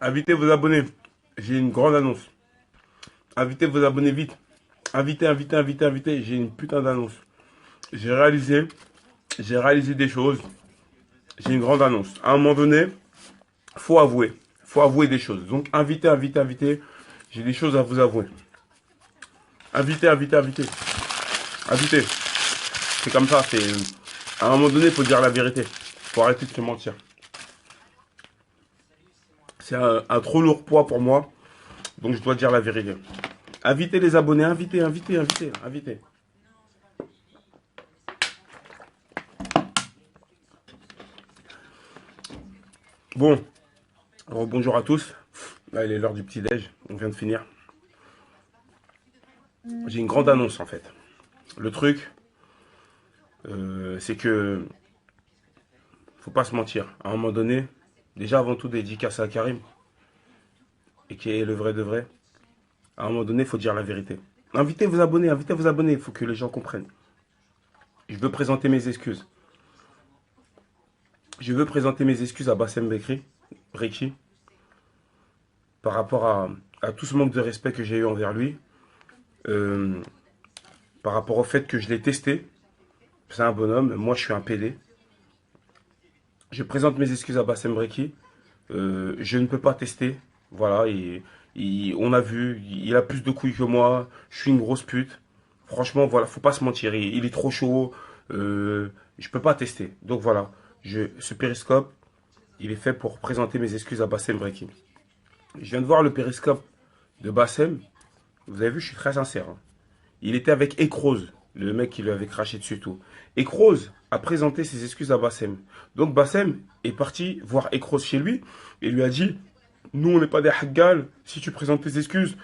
Invitez vos abonnés. J'ai une grande annonce. Invitez vos abonnés vite. Invitez. J'ai une putain d'annonce. J'ai réalisé des choses. J'ai une grande annonce. À un moment donné, faut avouer. Faut avouer des choses. Donc, invitez. J'ai des choses à vous avouer. Invitez. Invitez. C'est comme ça. À un moment donné, il faut dire la vérité. Faut arrêter de se mentir. C'est un trop lourd poids pour moi. Donc, je dois dire la vérité. Invitez les abonnés. Invitez. Bon. Alors, bonjour à tous. Là, il est l'heure du petit-déj. On vient de finir. J'ai une grande annonce, en fait. Le truc, c'est que faut pas se mentir. À un moment donné, déjà avant tout dédicace à Karim, et qui est le vrai de vrai. À un moment donné, il faut dire la vérité. Invitez vos abonnés. Il faut que les gens comprennent. Je veux présenter mes excuses. Je veux présenter mes excuses à Bassem Breki, par rapport à tout ce manque de respect que j'ai eu envers lui. Par rapport au fait que je l'ai testé. C'est un bonhomme, moi je suis un PD. Je présente mes excuses à Bassem Breki. Je ne peux pas tester. Voilà, on a vu, il a plus de couilles que moi. Je suis une grosse pute. Franchement, voilà, faut pas se mentir. Il est trop chaud. Je peux pas tester. Donc voilà, ce périscope, il est fait pour présenter mes excuses à Bassem Breki. Je viens de voir le périscope de Bassem. Vous avez vu, je suis très sincère. Hein. Il était avec Ekrose, le mec qui lui avait craché dessus et tout. Ekrose a présenté ses excuses à Bassem. Donc Bassem est parti voir Ekrose chez lui et lui a dit « Nous, on n'est pas des haggal, si tu présentes tes excuses,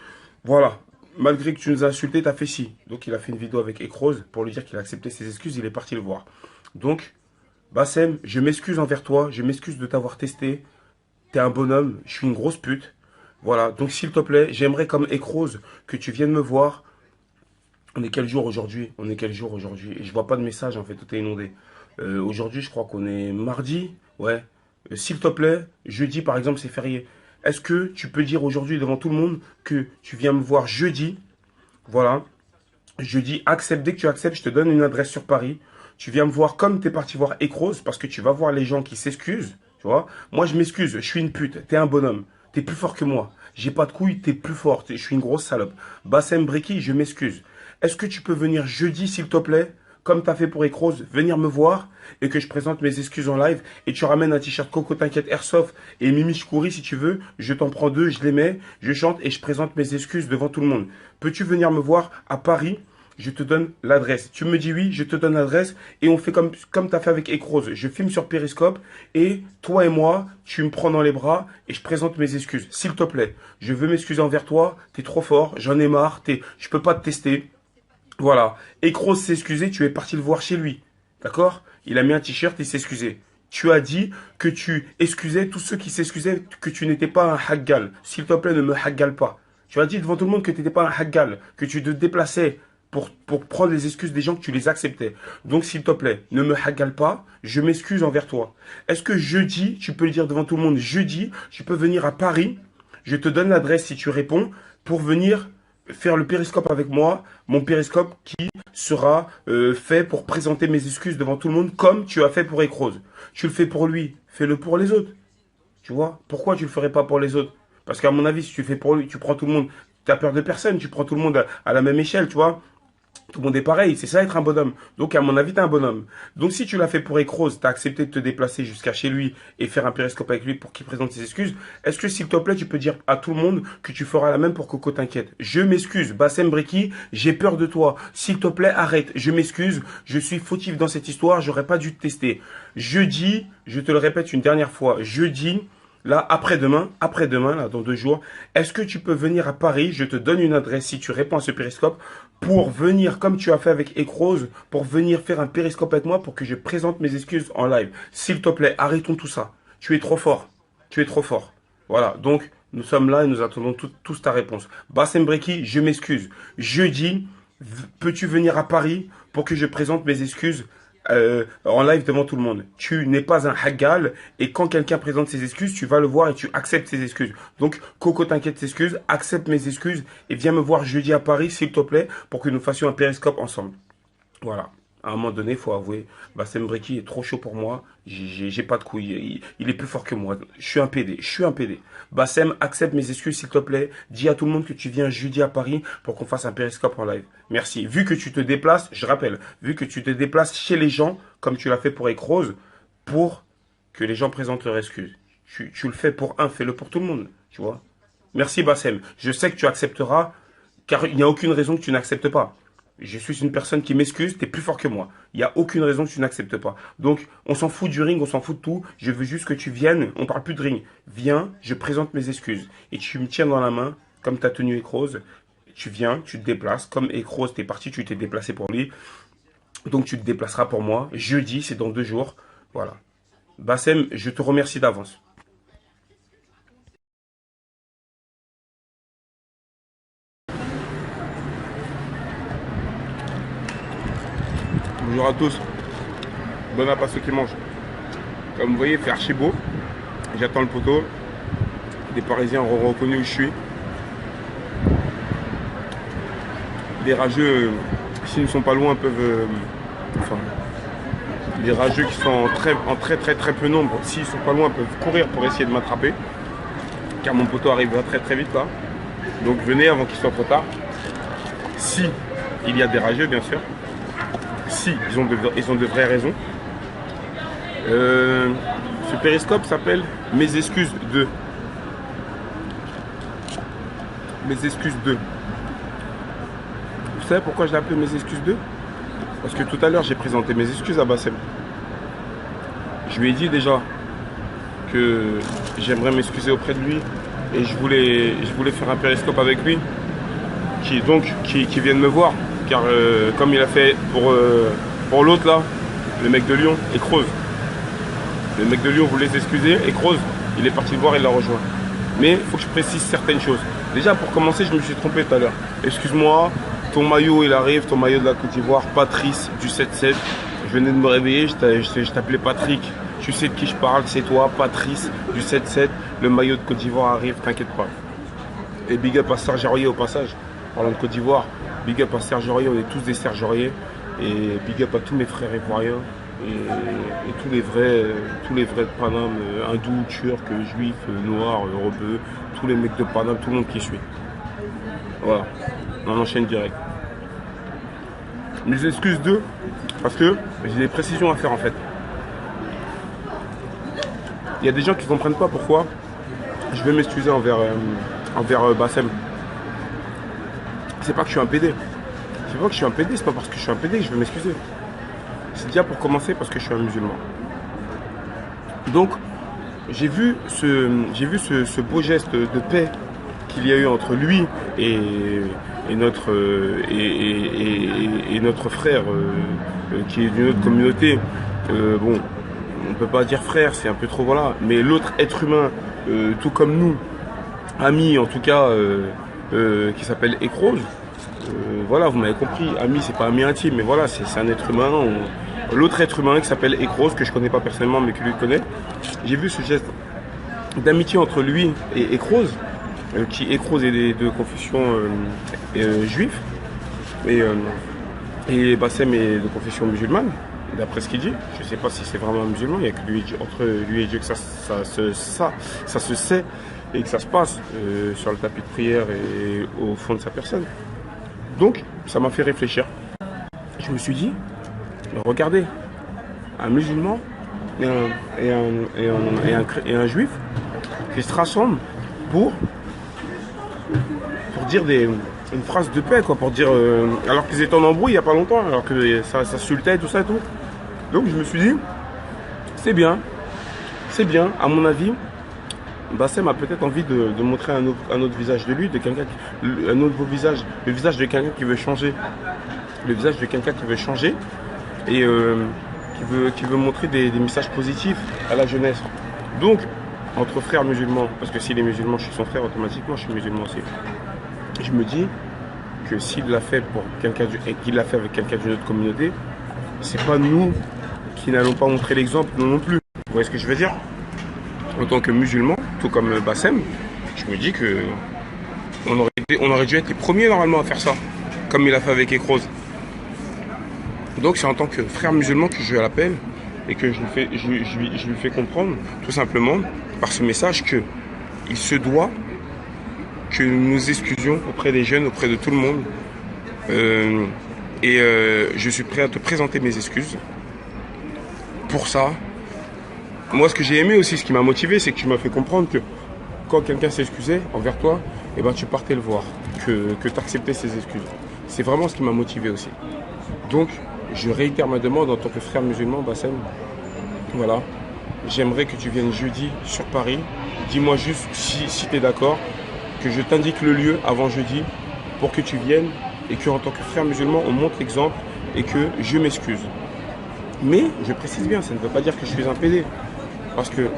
voilà, malgré que tu nous as insultés, t'as fait ci. » Donc il a fait une vidéo avec Ekrose pour lui dire qu'il a accepté ses excuses, il est parti le voir. Donc, Bassem, je m'excuse envers toi, je m'excuse de t'avoir testé. T'es un bonhomme, je suis une grosse pute. Voilà, donc s'il te plaît, j'aimerais comme Ekrose que tu viennes me voir. On est quel jour aujourd'hui? Et je vois pas de message en fait, tout est inondé. Aujourd'hui, je crois qu'on est mardi. Ouais. S'il te plaît, jeudi par exemple, c'est férié. Est-ce que tu peux dire aujourd'hui devant tout le monde que tu viens me voir jeudi? Voilà. Jeudi, accepte. Dès que tu acceptes, je te donne une adresse sur Paris. Tu viens me voir comme tu es parti voir Ekrose parce que tu vas voir les gens qui s'excusent. Tu vois? Moi, je m'excuse. Je suis une pute. T'es un bonhomme. T'es plus fort que moi. J'ai pas de couilles. T'es plus fort. Je suis une grosse salope. Bassem Breki, je m'excuse. Est-ce que tu peux venir jeudi, s'il te plaît, comme tu as fait pour Ekrose, venir me voir et que je présente mes excuses en live et tu ramènes un t-shirt Coco T'inquiète Airsoft et Mimi Chkouri si tu veux, je t'en prends deux, je les mets, je chante et je présente mes excuses devant tout le monde. Peux-tu venir me voir à Paris? Je te donne l'adresse. Tu me dis oui, je te donne l'adresse et on fait comme tu as fait avec Ekrose. Je filme sur Periscope et toi et moi, tu me prends dans les bras et je présente mes excuses. S'il te plaît, je veux m'excuser envers toi, t'es trop fort, j'en ai marre, je peux pas te tester. Voilà. Ekrose s'est excusé, tu es parti le voir chez lui. D'accord? Il a mis un t-shirt et s'est excusé. Tu as dit que tu excusais tous ceux qui s'excusaient, que tu n'étais pas un haggal. S'il te plaît, ne me haggal pas. Tu as dit devant tout le monde que tu n'étais pas un haggal, que tu te déplaçais pour prendre les excuses des gens, que tu les acceptais. Donc, s'il te plaît, ne me haggal pas, je m'excuse envers toi. Est-ce que jeudi, tu peux le dire devant tout le monde, jeudi, tu peux venir à Paris, je te donne l'adresse si tu réponds, pour venir faire le périscope avec moi, mon périscope qui sera fait pour présenter mes excuses devant tout le monde comme tu as fait pour Ekrose. Tu le fais pour lui, fais-le pour les autres. Tu vois? Pourquoi tu le ferais pas pour les autres? Parce qu'à mon avis, si tu le fais pour lui, tu prends tout le monde, tu as peur de personne, tu prends tout le monde à la même échelle, tu vois? Tout le monde est pareil, c'est ça être un bonhomme. Donc à mon avis, t'es un bonhomme. Donc si tu l'as fait pour Ekrose, t'as accepté de te déplacer jusqu'à chez lui et faire un périscope avec lui pour qu'il présente ses excuses, est-ce que s'il te plaît, tu peux dire à tout le monde que tu feras la même pour Coco T'inquiète? Je m'excuse, Bassem Breki, j'ai peur de toi. S'il te plaît, arrête. Je m'excuse, je suis fautif dans cette histoire, j'aurais pas dû te tester. Jeudi, je te le répète une dernière fois, jeudi, là, après-demain, là, dans 2 jours, est-ce que tu peux venir à Paris? Je te donne une adresse si tu réponds à ce périscope pour venir, comme tu as fait avec Ekrose, pour venir faire un périscope avec moi pour que je présente mes excuses en live. S'il te plaît, arrêtons tout ça. Tu es trop fort. Tu es trop fort. Voilà. Donc, Nous sommes là et nous attendons tous ta réponse. Bassem Breki, je m'excuse. Jeudi, peux-tu venir à Paris pour que je présente mes excuses en live devant tout le monde? Tu n'es pas un haggal et quand quelqu'un présente ses excuses, tu vas le voir et tu acceptes ses excuses. Donc, Coco, t'inquiète, tes excuses, accepte mes excuses et viens me voir jeudi à Paris, s'il te plaît, pour que nous fassions un périscope ensemble. Voilà. À un moment donné, il faut avouer, Bassem Breki est trop chaud pour moi. J'ai pas de couilles. Il est plus fort que moi. Je suis un PD. Je suis un PD. Bassem, accepte mes excuses, s'il te plaît. Dis à tout le monde que tu viens jeudi à Paris pour qu'on fasse un périscope en live. Merci. Vu que tu te déplaces, je rappelle, vu que tu te déplaces chez les gens, comme tu l'as fait pour Ecrose, pour que les gens présentent leurs excuses. Tu le fais pour un, fais-le pour tout le monde. Tu vois. Merci Bassem. Je sais que tu accepteras, car il n'y a aucune raison que tu n'acceptes pas. Je suis une personne qui m'excuse, t'es plus fort que moi. Il n'y a aucune raison que tu n'acceptes pas. Donc, on s'en fout du ring, on s'en fout de tout. Je veux juste que tu viennes, on parle plus de ring. Viens, je présente mes excuses. Et tu me tiens dans la main, comme ta tenue Ecrose. Tu viens, tu te déplaces. Comme Ecrose, t'es parti, tu t'es déplacé pour lui. Donc, tu te déplaceras pour moi. Jeudi, c'est dans 2 jours. Voilà. Bassem, je te remercie d'avance. Bonjour à tous. Bon appétit à ceux qui mangent. Comme vous voyez, il fait archi beau. J'attends le poteau. Des Parisiens auront reconnu où je suis. Les rageux, s'ils ne sont pas loin, peuvent... enfin, les rageux qui sont en très peu nombre, s'ils ne sont pas loin, peuvent courir pour essayer de m'attraper. Car mon poteau arrivera très vite là. Donc venez avant qu'il soit trop tard. Si il y a des rageux, bien sûr. Si ils ont de vraies raisons. Ce périscope s'appelle Mes excuses 2. Mes excuses 2. Vous savez pourquoi je l'ai appelé Mes excuses 2? Parce que tout à l'heure j'ai présenté mes excuses à Bassem. Je lui ai dit déjà que j'aimerais m'excuser auprès de lui et je voulais faire un périscope avec lui qui vienne me voir. Car comme il a fait pour l'autre là, le mec de Lyon, Ecrose. Le mec de Lyon voulait s'excuser, Ecrose, il est parti le voir et il l'a rejoint. Mais il faut que je précise certaines choses. Déjà pour commencer, je me suis trompé tout à l'heure. Excuse-moi, ton maillot il arrive, ton maillot de la Côte d'Ivoire, Patrice du 7-7. Je venais de me réveiller, je t'appelais Patrick. Tu sais de qui je parle, c'est toi, Patrice du 7-7. Le maillot de Côte d'Ivoire arrive, t'inquiète pas. Et big up à Serge Aurier au passage. Parlant de Côte d'Ivoire, big up à Serge Aurier, on est tous des Serge Aurier. Et big up à tous mes frères ivoiriens. Et tous les vrais de Paname, hindous, turcs, juifs, noirs, rebeux, tous les mecs de Paname, tout le monde qui suit. Voilà, on enchaîne direct. Mes excuses 2, parce que j'ai des précisions à faire en fait. Il y a des gens qui ne comprennent pas pourquoi je vais m'excuser envers Bassem. C'est pas que je suis un PD. C'est pas que je suis un PD, c'est pas parce que je suis un PD que je vais m'excuser. C'est déjà pour commencer parce que je suis un musulman. Donc, j'ai vu ce beau geste de paix qu'il y a eu entre lui et notre frère qui est d'une autre communauté. Bon, on peut pas dire frère, c'est un peu trop voilà. Mais l'autre être humain, tout comme nous, ami en tout cas, qui s'appelle Ecrose. Voilà, vous m'avez compris, ami c'est pas ami intime, mais voilà, c'est un être humain. L'autre être humain qui s'appelle Ecrose, que je connais pas personnellement mais que lui connaît. J'ai vu ce geste d'amitié entre lui et Ecrose, qui Ecrose est de confession juive, et Bassem est de confession musulmane, d'après ce qu'il dit. Je sais pas si c'est vraiment un musulman, il n'y a que lui, entre lui et Dieu que ça se sait et que ça se passe sur le tapis de prière et au fond de sa personne. Donc, ça m'a fait réfléchir. Je me suis dit, regardez, un musulman et un juif qui se rassemblent pour dire une phrase de paix, quoi, pour dire, alors qu'ils étaient en embrouille il n'y a pas longtemps, alors que ça s'insultait, tout ça et tout. Donc, je me suis dit, c'est bien, à mon avis. Bassem a peut-être envie de montrer un autre visage de lui, un nouveau visage, le visage de quelqu'un qui veut changer, et qui veut montrer des messages positifs à la jeunesse. Donc, entre frères musulmans, parce que s'il est musulman, je suis son frère, automatiquement, je suis musulman aussi. Je me dis que s'il l'a fait pour quelqu'un et qu'il l'a fait avec quelqu'un d'une autre communauté, c'est pas nous qui n'allons pas montrer l'exemple, non plus. Vous voyez ce que je veux dire? En tant que musulman, tout comme Bassem, je me dis que on aurait dû être les premiers normalement à faire ça, comme il a fait avec Ekros. Donc c'est en tant que frère musulman que je l'appelle et que je lui fais comprendre, tout simplement, par ce message, que il se doit que nous nous excusions auprès des jeunes, auprès de tout le monde. Je suis prêt à te présenter mes excuses. Pour ça, moi ce que j'ai aimé aussi, ce qui m'a motivé, c'est que tu m'as fait comprendre que quand quelqu'un s'excusait envers toi, eh ben, tu partais le voir, que tu acceptais ses excuses. C'est vraiment ce qui m'a motivé aussi. Donc, je réitère ma demande en tant que frère musulman, Bassem. Voilà. J'aimerais que tu viennes jeudi sur Paris. Dis-moi juste si tu es d'accord, que je t'indique le lieu avant jeudi pour que tu viennes et qu'en tant que frère musulman, on montre l'exemple et que je m'excuse. Mais, je précise bien, ça ne veut pas dire que je suis un PD. Parce que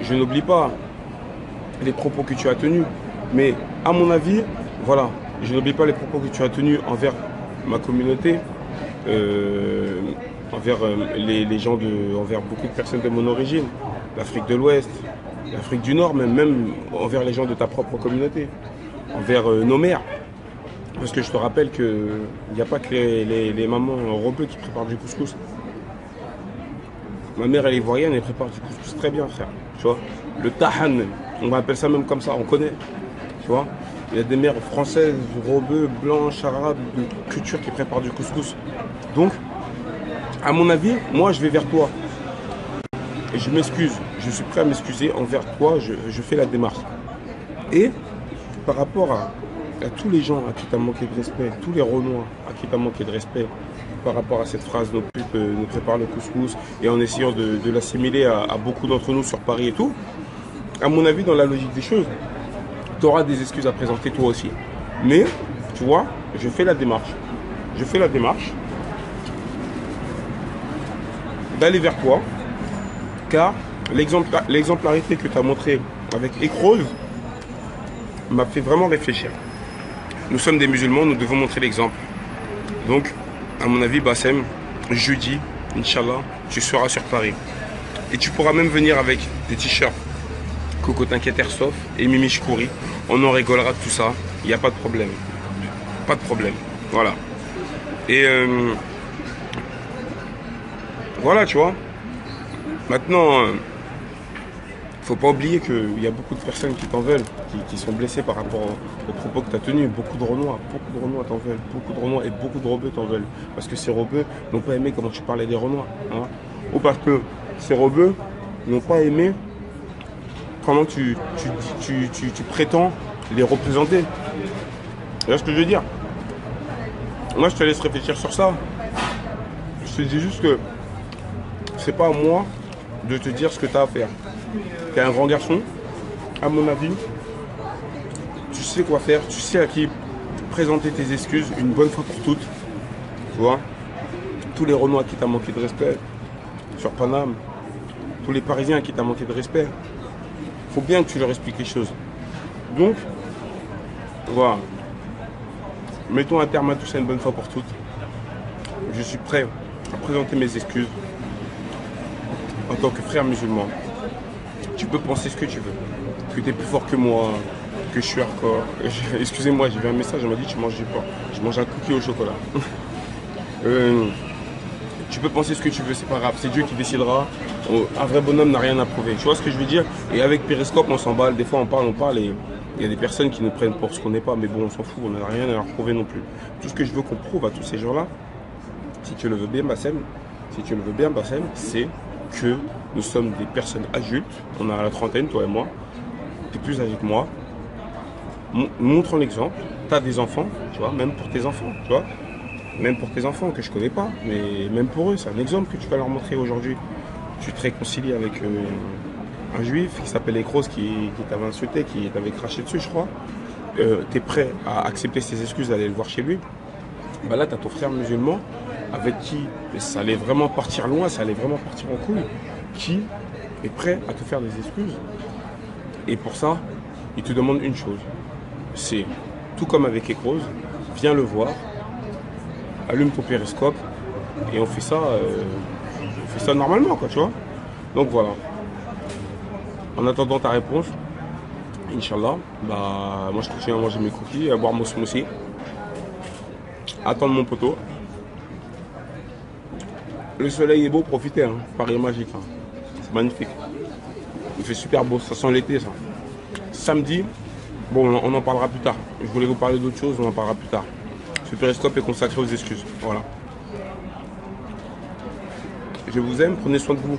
je n'oublie pas les propos que tu as tenus. Mais à mon avis, voilà, je n'oublie pas les propos que tu as tenus envers ma communauté, envers les gens envers beaucoup de personnes de mon origine, l'Afrique de l'Ouest, l'Afrique du Nord, même envers les gens de ta propre communauté, envers nos mères. Parce que je te rappelle qu'il n'y a pas que les mamans rebeux qui préparent du couscous. Ma mère, elle est ivoirienne, elle prépare du couscous très bien, frère. Tu vois, le tahan, on appelle ça même comme ça, on connaît. Tu vois, il y a des mères françaises, rebeux, blanches, arabes, de culture qui préparent du couscous. Donc, à mon avis, moi, je vais vers toi. Et je m'excuse. Je suis prêt à m'excuser envers toi. Je fais la démarche. Et par rapport à tous les gens à qui tu as manqué de respect, tous les Renois à qui tu as manqué de respect, par rapport à cette phrase, nos pupes nous préparent le couscous, et en essayant de l'assimiler à beaucoup d'entre nous sur Paris et tout, à mon avis, dans la logique des choses, tu auras des excuses à présenter toi aussi. Mais, tu vois, je fais la démarche. Je fais la démarche d'aller vers toi, car l'exemplarité que tu as montrée avec Ekros m'a fait vraiment réfléchir. Nous sommes des musulmans, nous devons montrer l'exemple. Donc, à mon avis, Bassem, jeudi, Inch'Allah, tu seras sur Paris. Et tu pourras même venir avec des t-shirts Coco T'inquiète Airsoft et Mimi Chkouri. On en rigolera de tout ça, il n'y a pas de problème. Pas de problème, voilà. Et voilà, tu vois. Maintenant, faut pas oublier qu'il y a beaucoup de personnes qui t'en veulent, qui sont blessées par rapport aux propos que tu as tenus. Beaucoup de Renois t'en veulent. Beaucoup de Renois et beaucoup de Rebeux t'en veulent. Parce que ces Rebeux n'ont pas aimé comment tu parlais des Renois. Hein, ou parce que ces Rebeux n'ont pas aimé comment tu prétends les représenter. Tu vois ce que je veux dire? Moi, je te laisse réfléchir sur ça. Je te dis juste que c'est pas à moi de te dire ce que tu as à faire. Tu es un grand garçon, à mon avis, tu sais quoi faire, tu sais à qui présenter tes excuses une bonne fois pour toutes. Tu vois, tous les Renois qui t'ont manqué de respect sur Paname, tous les Parisiens qui t'ont manqué de respect, il faut bien que tu leur expliques les choses. Donc, voilà, mettons un terme à tout ça une bonne fois pour toutes. Je suis prêt à présenter mes excuses en tant que frère musulman. Tu peux penser ce que tu veux, que tu es plus fort que moi, que je suis hardcore. Excusez-moi, j'ai vu un message, on m'a dit tu manges du pain. Je mange un cookie au chocolat. Tu peux penser ce que tu veux, c'est pas grave, c'est Dieu qui décidera. Un vrai bonhomme n'a rien à prouver. Tu vois ce que je veux dire? Et avec Periscope, on s'emballe, des fois on parle et il y a des personnes qui nous prennent pour ce qu'on n'est pas, mais bon, on s'en fout, on n'a rien à leur prouver non plus. Tout ce que je veux qu'on prouve à tous ces gens-là, si tu le veux bien, Bassem, c'est que nous sommes des personnes adultes, on a la trentaine, toi et moi, tu es plus âgé que moi, montrons l'exemple, tu as des enfants, tu vois, même pour tes enfants, tu vois, même pour tes enfants que je connais pas, mais même pour eux, c'est un exemple que tu vas leur montrer aujourd'hui. Tu te réconcilies avec un juif qui s'appelle Ekros, qui t'avait insulté, qui t'avait craché dessus, je crois. Tu es prêt à accepter ses excuses, d'aller le voir chez lui. Bah là, tu as ton frère musulman avec qui ça allait vraiment partir loin, ça allait vraiment partir en couille, qui est prêt à te faire des excuses. Et pour ça, il te demande une chose. C'est, tout comme avec Ekros, viens le voir, allume ton périscope et on fait ça normalement, quoi, tu vois. Donc voilà. En attendant ta réponse, Inch'Allah, bah, moi je continue à manger mes cookies, à boire mon smoothie, attendre mon poteau. Le soleil est beau, profitez, hein. Paris est magique, hein. C'est magnifique. Il fait super beau, ça sent l'été ça. Samedi, bon, on en parlera plus tard. Je voulais vous parler d'autre chose, on en parlera plus tard. Ce périscope est consacré aux excuses. Voilà. Je vous aime, prenez soin de vous.